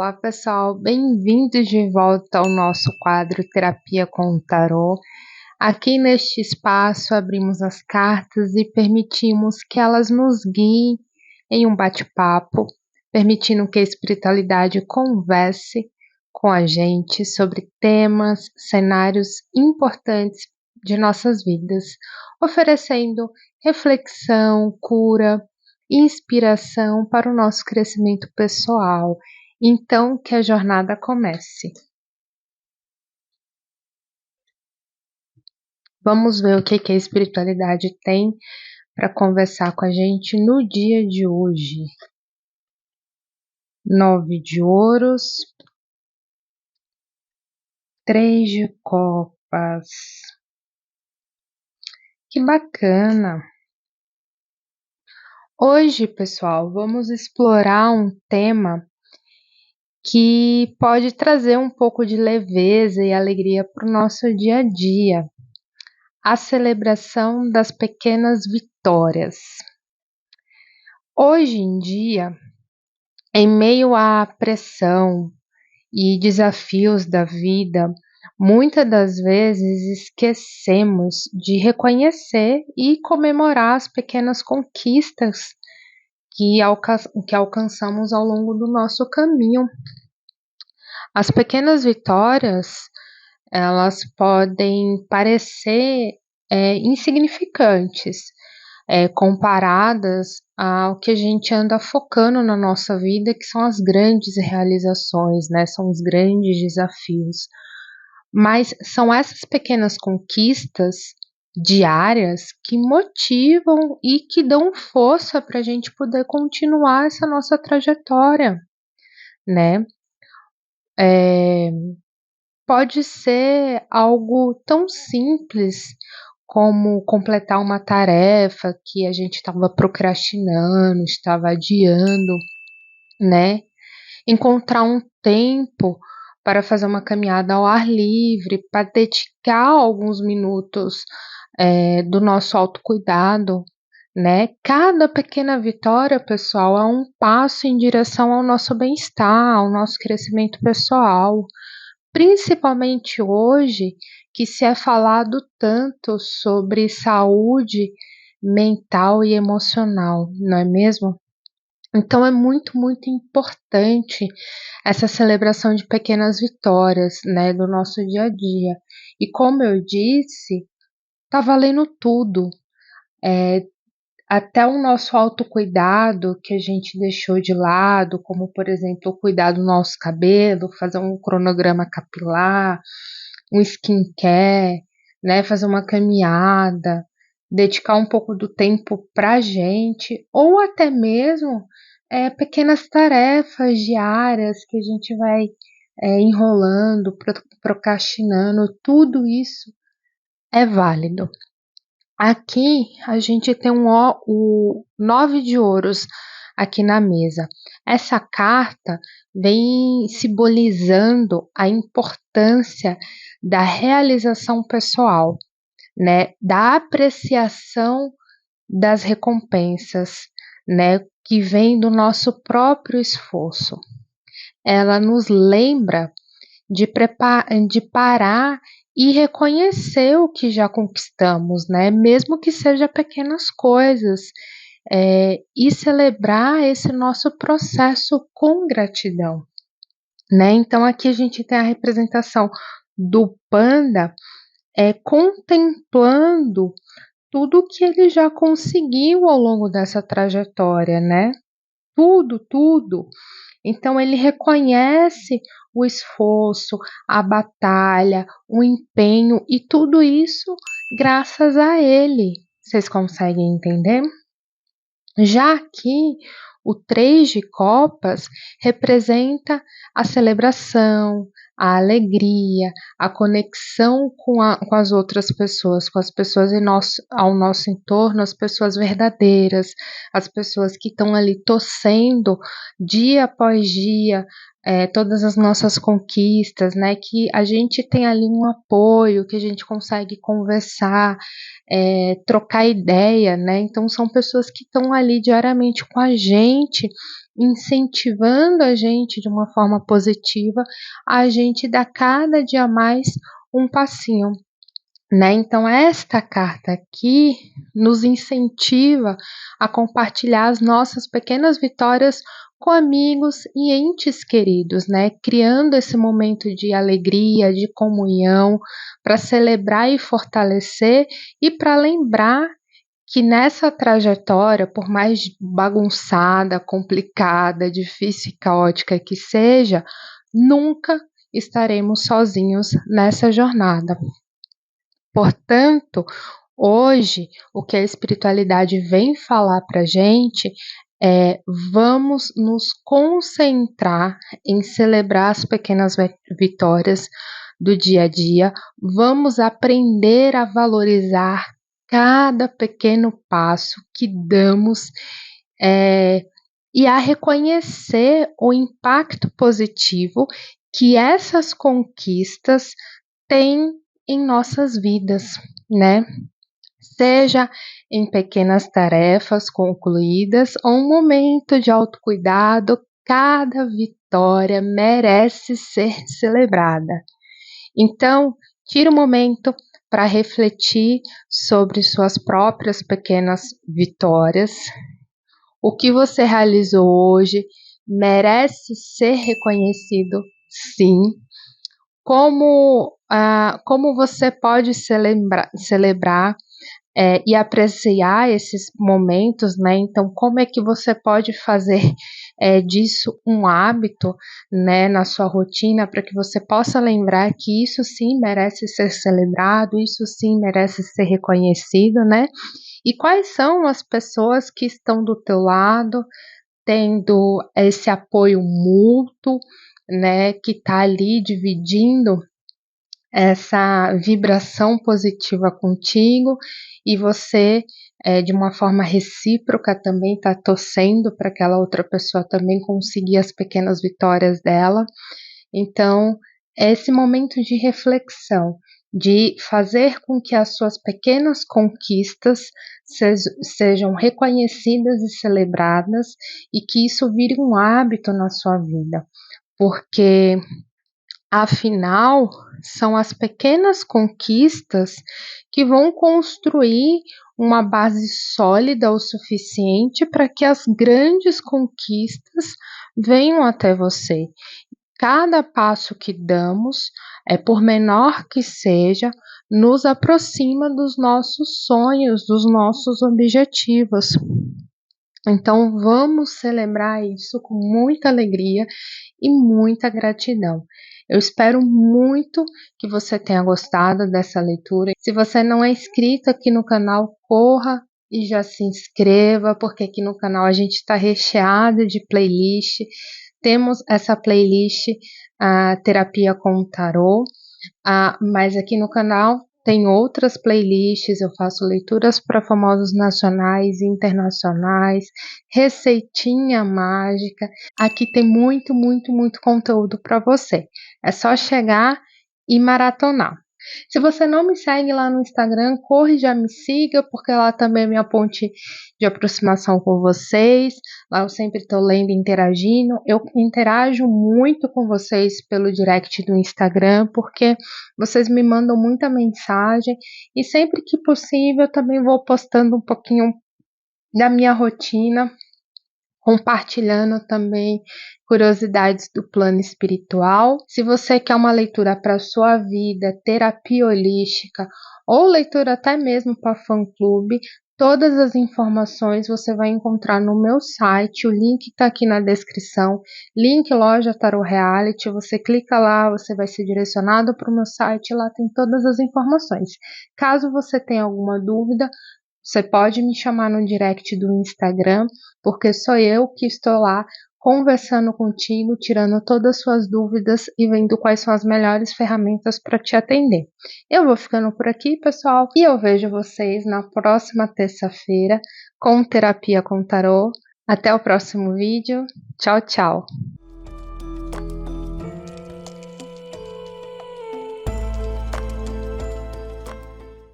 Olá, pessoal, bem-vindos de volta ao nosso quadro Terapia com o Tarô. Aqui neste espaço abrimos as cartas e permitimos que elas nos guiem em um bate-papo, permitindo que a espiritualidade converse com a gente sobre temas, cenários importantes de nossas vidas, oferecendo reflexão, cura, inspiração para o nosso crescimento pessoal. Então, que a jornada comece. Vamos ver o que a espiritualidade tem para conversar com a gente no dia de hoje. 9 de ouros, 3 de copas. Que bacana! Hoje, pessoal, vamos explorar um tema que pode trazer um pouco de leveza e alegria para o nosso dia a dia. A celebração das pequenas vitórias. Hoje em dia, em meio à pressão e desafios da vida, muitas das vezes esquecemos de reconhecer e comemorar as pequenas conquistas que alcançamos ao longo do nosso caminho. As pequenas vitórias, elas podem parecer insignificantes, comparadas ao que a gente anda focando na nossa vida, que são as grandes realizações, né? São os grandes desafios. Mas são essas pequenas conquistas diárias que motivam e que dão força para a gente poder continuar essa nossa trajetória, né? Pode ser algo tão simples como completar uma tarefa que a gente estava procrastinando, estava adiando, né? Encontrar um tempo para fazer uma caminhada ao ar livre, para dedicar alguns minutos do nosso autocuidado, né? Cada pequena vitória, pessoal, é um passo em direção ao nosso bem-estar, ao nosso crescimento pessoal. Principalmente hoje, que se é falado tanto sobre saúde mental e emocional, não é mesmo? Então é muito, muito importante essa celebração de pequenas vitórias, né, do nosso dia a dia. E como eu disse, tá valendo tudo. Até o nosso autocuidado que a gente deixou de lado, como por exemplo, cuidar do nosso cabelo, fazer um cronograma capilar, um skincare, né, fazer uma caminhada, dedicar um pouco do tempo pra gente, ou até mesmo pequenas tarefas diárias que a gente vai enrolando, procrastinando, tudo isso é válido. Aqui a gente tem o 9 de ouros aqui na mesa. Essa carta vem simbolizando a importância da realização pessoal, né? Da apreciação das recompensas, né? Que vem do nosso próprio esforço. Ela nos lembra de parar e reconhecer o que já conquistamos, né? Mesmo que seja pequenas coisas, e celebrar esse nosso processo com gratidão, né? Então aqui a gente tem a representação do panda contemplando tudo que ele já conseguiu ao longo dessa trajetória, né? Tudo. Então ele reconhece o esforço, a batalha, o empenho e tudo isso graças a ele. Vocês conseguem entender? Já aqui, o 3 de copas representa a celebração, a alegria, a conexão com as outras pessoas, com as pessoas ao nosso entorno, as pessoas verdadeiras, as pessoas que estão ali torcendo dia após dia todas as nossas conquistas, né? Que a gente tem ali um apoio, que a gente consegue conversar, trocar ideia, né? Então são pessoas que estão ali diariamente com a gente, incentivando a gente de uma forma positiva, a gente dá cada dia mais um passinho, né? Então esta carta aqui nos incentiva a compartilhar as nossas pequenas vitórias com amigos e entes queridos, né? Criando esse momento de alegria, de comunhão, para celebrar e fortalecer e para lembrar que nessa trajetória, por mais bagunçada, complicada, difícil e caótica que seja, nunca estaremos sozinhos nessa jornada. Portanto, hoje, o que a espiritualidade vem falar para a gente é: vamos nos concentrar em celebrar as pequenas vitórias do dia a dia, vamos aprender a valorizar cada pequeno passo que damos, e a reconhecer o impacto positivo que essas conquistas têm em nossas vidas, né? Seja em pequenas tarefas concluídas ou um momento de autocuidado, cada vitória merece ser celebrada. Então, tire um momento para refletir sobre suas próprias pequenas vitórias. O que você realizou hoje merece ser reconhecido, sim. Como você pode celebrar e apreciar esses momentos, né? Então, como é que você pode fazer disso um hábito, né, na sua rotina, para que você possa lembrar que isso sim merece ser celebrado, isso sim merece ser reconhecido, né? E quais são as pessoas que estão do teu lado, tendo esse apoio mútuo, né, que está ali dividindo essa vibração positiva contigo, e você, de uma forma recíproca, também está torcendo para aquela outra pessoa também conseguir as pequenas vitórias dela. Então, é esse momento de reflexão, de fazer com que as suas pequenas conquistas sejam reconhecidas e celebradas, e que isso vire um hábito na sua vida, porque afinal, são as pequenas conquistas que vão construir uma base sólida o suficiente para que as grandes conquistas venham até você. Cada passo que damos, por menor que seja, nos aproxima dos nossos sonhos, dos nossos objetivos. Então, vamos celebrar isso com muita alegria e muita gratidão. Eu espero muito que você tenha gostado dessa leitura. Se você não é inscrito aqui no canal, corra e já se inscreva, porque aqui no canal a gente está recheado de playlist. Temos essa playlist, a Terapia com o Tarô, mas aqui no canal tem outras playlists. Eu faço leituras para famosos nacionais e internacionais, receitinha mágica. Aqui tem muito, muito, muito conteúdo para você. É só chegar e maratonar. Se você não me segue lá no Instagram, corre, já me siga, porque lá também é minha ponte de aproximação com vocês. Lá eu sempre estou lendo e interagindo. Eu interajo muito com vocês pelo direct do Instagram, porque vocês me mandam muita mensagem, e sempre que possível eu também vou postando um pouquinho da minha rotina, compartilhando também curiosidades do plano espiritual. Se você quer uma leitura para a sua vida, terapia holística, ou leitura até mesmo para fã-clube, todas as informações você vai encontrar no meu site. O link está aqui na descrição, link Loja Tarot Reality. Você clica lá, você vai ser direcionado para o meu site, lá tem todas as informações. Caso você tenha alguma dúvida, você pode me chamar no direct do Instagram, porque sou eu que estou lá conversando contigo, tirando todas as suas dúvidas e vendo quais são as melhores ferramentas para te atender. Eu vou ficando por aqui, pessoal, e eu vejo vocês na próxima terça-feira com Terapia com Tarô. Até o próximo vídeo. Tchau, tchau!